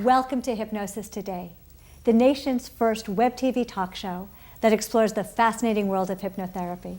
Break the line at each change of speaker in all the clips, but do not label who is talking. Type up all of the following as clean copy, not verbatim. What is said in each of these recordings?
Welcome to Hypnosis Today, the nation's first web TV talk show that explores the fascinating world of hypnotherapy.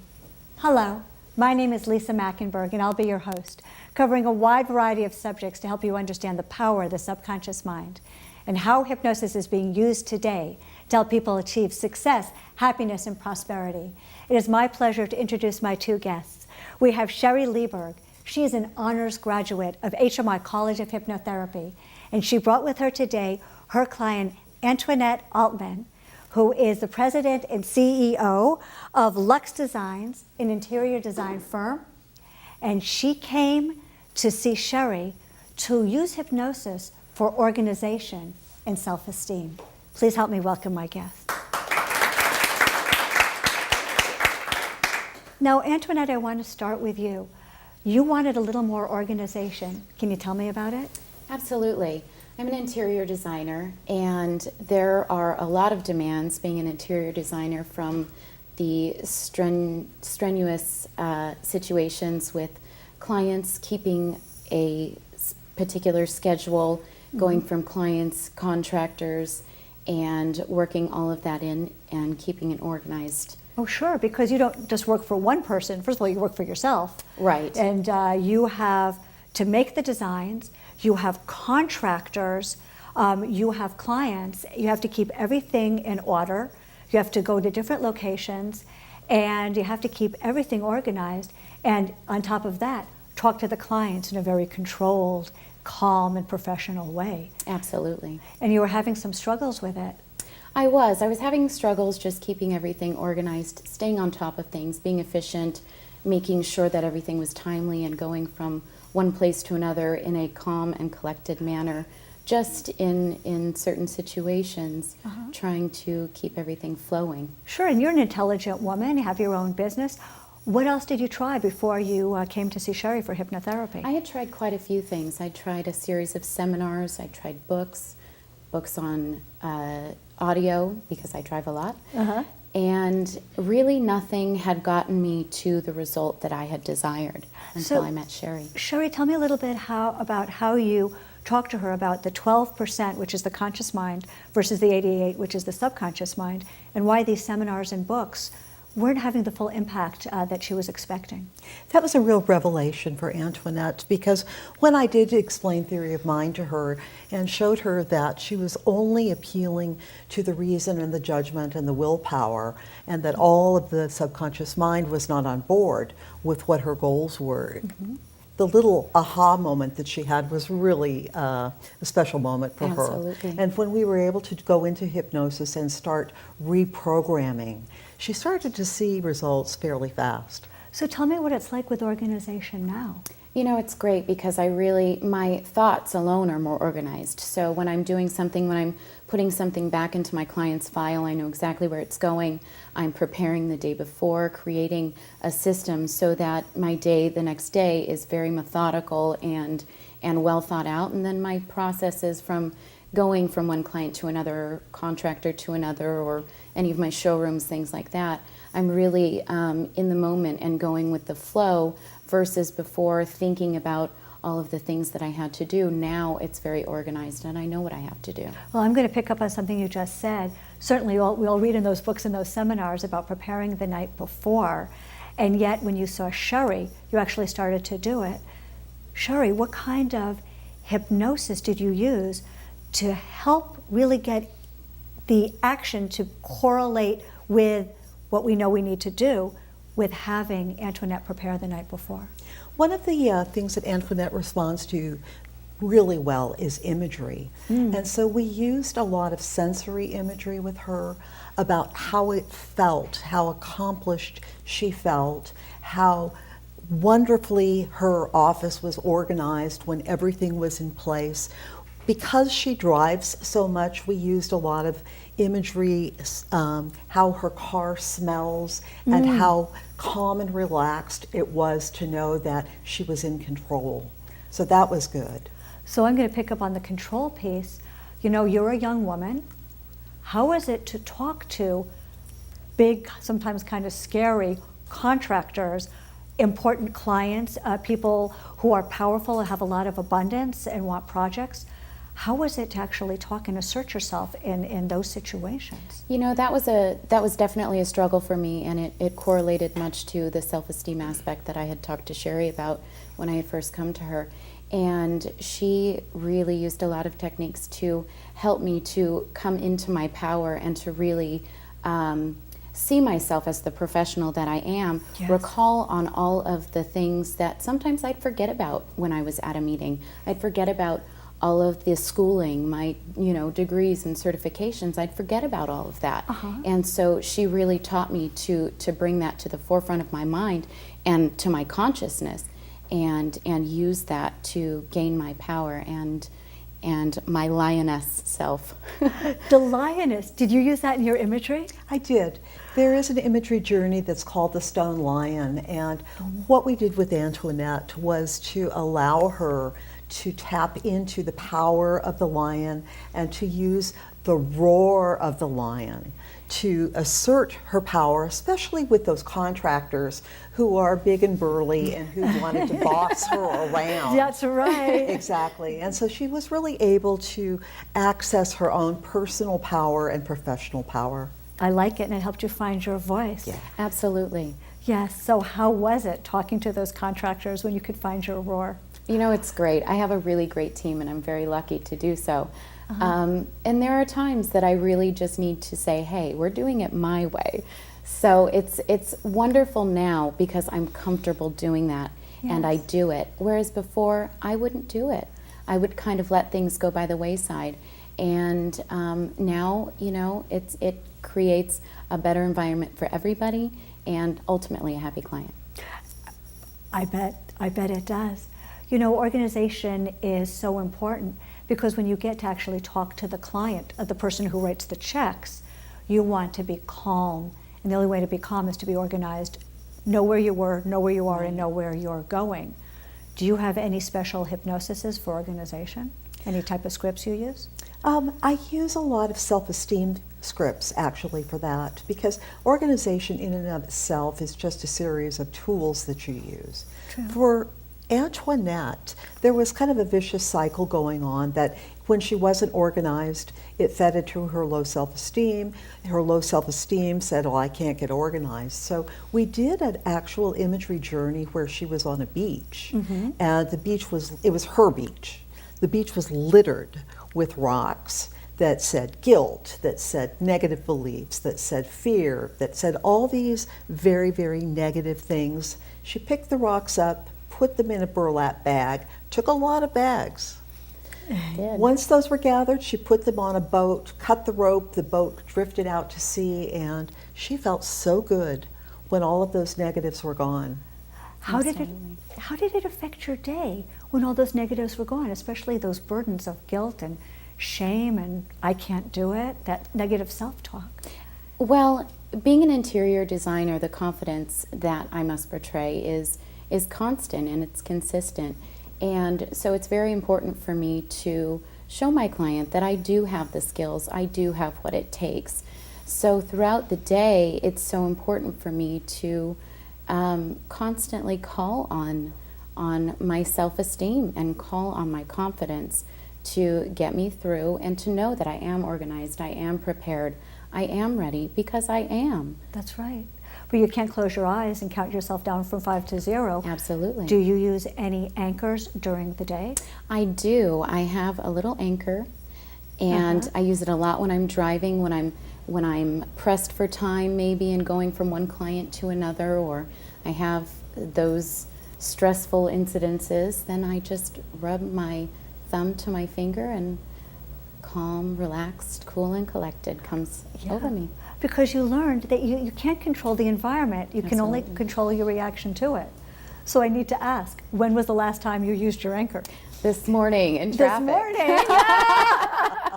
Hello, my name is Lisa Mackenberg and I'll be your host, covering a wide variety of subjects to help you understand the power of the subconscious mind and how hypnosis is being used today to help people achieve success, happiness, and prosperity. It is my pleasure to introduce my two guests. We have Sherry Lieberg. She is an honors graduate of HMI College of Hypnotherapy, and she brought with her today her client, Antoinette Altman, who is the president and CEO of Lux Designs, an interior design firm. And she came to see Sherry to use hypnosis for organization and self-esteem. Please help me welcome my guest. Now, Antoinette, I want to start with you. You wanted a little more organization. Can you tell me about it?
Absolutely. I'm an interior designer, and there are a lot of demands being an interior designer from the strenuous situations with clients keeping a particular schedule, going from clients, contractors, and working all of that in and keeping it organized.
Oh, sure, because you don't just work for one person. First of all, you work for yourself.
Right.
And you have to make the designs, you have contractors, you have clients, you have to keep everything in order, you have to go to different locations, and you have to keep everything organized. And on top of that, talk to the clients in a very controlled, calm, and professional way.
Absolutely.
And you were having some struggles with it.
I was having struggles just keeping everything organized, staying on top of things, being efficient, making sure that everything was timely and going from one place to another in a calm and collected manner, just in certain situations, trying to keep everything flowing.
Sure, and you're an intelligent woman, you have your own business. What else did you try before you came to see Sherry for hypnotherapy?
I had tried quite a few things. I tried a series of seminars, I tried books on audio, because I drive a lot, and really nothing had gotten me to the result that I had desired until I met Sherry.
Sherry, tell me a little bit about how you talked to her about the 12%, which is the conscious mind, versus the 88%, which is the subconscious mind, and why these seminars and books weren't having the full impact that she was expecting.
That was a real revelation for Antoinette, because when I did explain theory of mind to her and showed her that she was only appealing to the reason and the judgment and the willpower, and that all of the subconscious mind was not on board with what her goals were, the little aha moment that she had was really a special moment for
Absolutely.
her. And when we were able to go into hypnosis and start reprogramming, she started to see results fairly fast.
So tell me what it's like with organization now.
You know, it's great because my thoughts alone are more organized. So when I'm doing something, when I'm putting something back into my client's file, I know exactly where it's going. I'm preparing the day before, creating a system so that my day the next day is very methodical and well thought out. And then my processes from going from one client to another, contractor to another, or any of my showrooms, things like that, I'm really in the moment and going with the flow, versus before thinking about all of the things that I had to do. Now it's very organized and I know what I have to do.
Well, I'm going to pick up on something you just said. Certainly we all read in those books and those seminars about preparing the night before, and yet when you saw Sherry, you actually started to do it. Sherry, what kind of hypnosis did you use to help really get the action to correlate with what we know we need to do with having Antoinette prepare the night before?
One of the things that Antoinette responds to really well is imagery. And so we used a lot of sensory imagery with her about how it felt, how accomplished she felt, how wonderfully her office was organized when everything was in place. Because she drives so much, we used a lot of imagery, how her car smells and how calm and relaxed it was to know that she was in control. So that was good.
So I'm going to pick up on the control piece. You know, you're a young woman. How is it to talk to big, sometimes kind of scary contractors, important clients, people who are powerful and have a lot of abundance and want projects? How was it to actually talk and assert yourself in those situations?
You know, that was definitely a struggle for me, and it correlated much to the self-esteem aspect that I had talked to Sherry about when I had first come to her. And she really used a lot of techniques to help me to come into my power and to really see myself as the professional that I am,
Yes.
recall on all of the things that sometimes I'd forget about when I was at a meeting. I'd forget about all of the schooling, my degrees and certifications. I'd forget about all of that. And so she really taught me to bring that to the forefront of my mind and to my consciousness, and use that to gain my power and my lioness self.
The lioness, did you use that in your imagery?
I did. There is an imagery journey that's called the Stone Lion, and what we did with Antoinette was to allow her to tap into the power of the lion and to use the roar of the lion to assert her power, especially with those contractors who are big and burly and who wanted to boss her around.
That's right.
Exactly. And so she was really able to access her own personal power and professional power.
I like it, and it helped you find your voice.
Yeah.
Absolutely.
Yes, so how was it talking to those contractors when you could find your roar?
You know, it's great. I have a really great team, and I'm very lucky to do so. And there are times that I really just need to say, hey, we're doing it my way. So it's wonderful now because I'm comfortable doing that, and I
Yes.
do it. Whereas before, I wouldn't do it. I would kind of let things go by the wayside. And now, it creates a better environment for everybody and ultimately a happy client.
I bet it does. You know, organization is so important because when you get to actually talk to the client, the person who writes the checks, you want to be calm. And the only way to be calm is to be organized. Know where you were, know where you are, and know where you're going. Do you have any special hypnoses for organization? Any type of scripts you use?
I use a lot of self-esteem scripts actually for that, because organization in and of itself is just a series of tools that you use.
True.
For Antoinette, there was kind of a vicious cycle going on that when she wasn't organized, it fed into her low self-esteem. Her low self-esteem said, oh, I can't get organized. So we did an actual imagery journey where she was on a beach, and the beach it was her beach. The beach was littered with rocks that said guilt, that said negative beliefs, that said fear, that said all these very, very negative things. She picked the rocks up, put them in a burlap bag, took a lot of bags. Once those were gathered, she put them on a boat, cut the rope, the boat drifted out to sea, and she felt so good when all of those negatives were gone.
How did it affect your day when all those negatives were gone, especially those burdens of guilt and shame and I can't do it, that negative self-talk?
Well, being an interior designer, the confidence that I must portray is constant and it's consistent. And so it's very important for me to show my client that I do have the skills, I do have what it takes. So throughout the day, it's so important for me to constantly call on my self-esteem and call on my confidence to get me through and to know that I am organized, I am prepared, I am ready, because I am.
That's right. But you can't close your eyes and count yourself down from 5 to 0.
Absolutely.
Do you use any anchors during the day?
I do. I have a little anchor, and I use it a lot when I'm driving, when I'm pressed for time maybe and going from one client to another, or I have those stressful incidences, then I just rub my thumb to my finger and calm, relaxed, cool and collected comes over me.
Because you learned that you can't control the environment, you can only
Absolutely.
control your reaction to it. So I need to ask, when was the last time you used your anchor?
This morning in traffic.
This morning, yeah.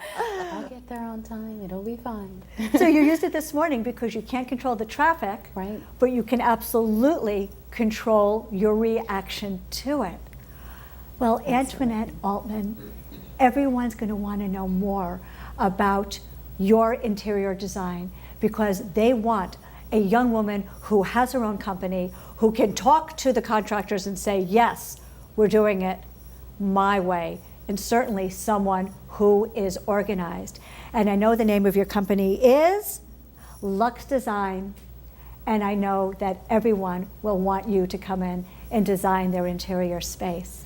I'll get there on time, it'll be fine.
So you used it this morning because you can't control the traffic,
Right.
but you can absolutely control your reaction to it. Well, Antoinette Altman, everyone's going to want to know more about your interior design because they want a young woman who has her own company, who can talk to the contractors and say, yes, we're doing it my way. and certainly someone who is organized. And I know the name of your company is Lux Design, and I know that everyone will want you to come in and design their interior space.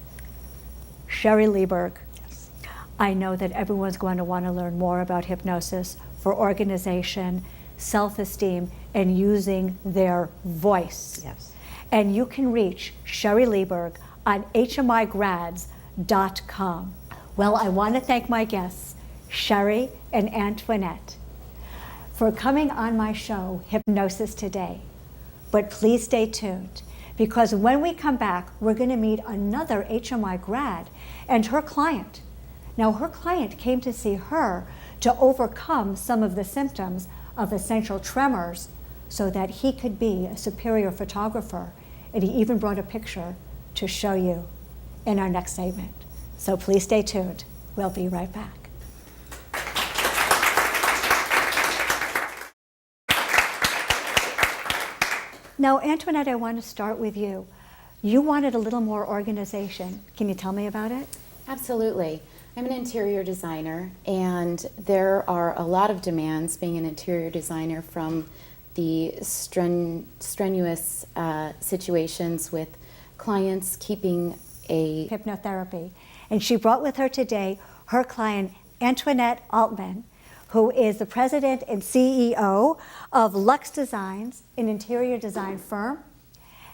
Sherry Lieberg,
Yes.
I know that everyone's going to want to learn more about hypnosis for organization, self-esteem, and using their voice.
Yes.
And you can reach Sherry Lieberg on hmigrads.com. Well, I want to thank my guests, Sherry and Antoinette, for coming on my show, Hypnosis Today. But please stay tuned, because when we come back, we're going to meet another HMI grad and her client. Now, her client came to see her to overcome some of the symptoms of essential tremors so that he could be a superior photographer. And he even brought a picture to show you in our next segment. So please stay tuned. We'll be right back. Now, Antoinette, I want to start with you. You wanted a little more organization. Can you tell me about it?
Absolutely. I'm an interior designer, and there are a lot of demands being an interior designer from the strenuous situations with clients keeping a
Hypnotherapy. And she brought with her today her client, Antoinette Altman, who is the president and CEO of Lux Designs, an interior design firm.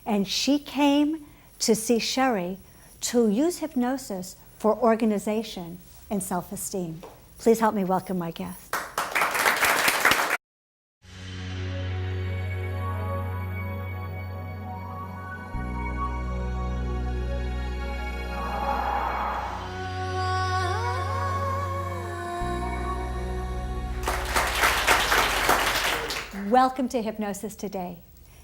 And she came to see Sherry to use hypnosis for organization and self-esteem. Please help me welcome my guest. Welcome to Hypnosis Today,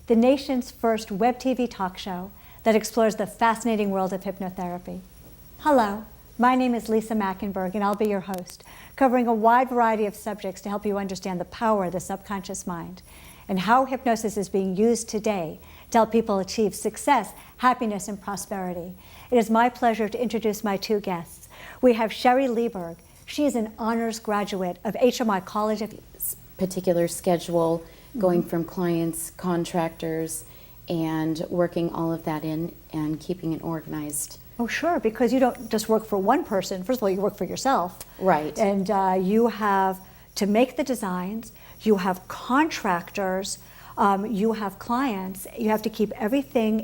the nation's first web TV talk show that explores the fascinating world of hypnotherapy. Hello, my name is Lisa Mackenberg, and I'll be your host, covering a wide variety of subjects to help you understand the power of the subconscious mind and how hypnosis is being used today to help people achieve success, happiness, and prosperity. It is my pleasure to introduce my two guests. We have Sherry Lieberg. She is an honors graduate of HMI College of
particular schedule, going from clients, contractors, and working all of that in and keeping it organized.
Oh, sure, because you don't just work for one person. First of all, you work for yourself.
Right.
And you have to make the designs, you have contractors, you have clients, you have to keep everything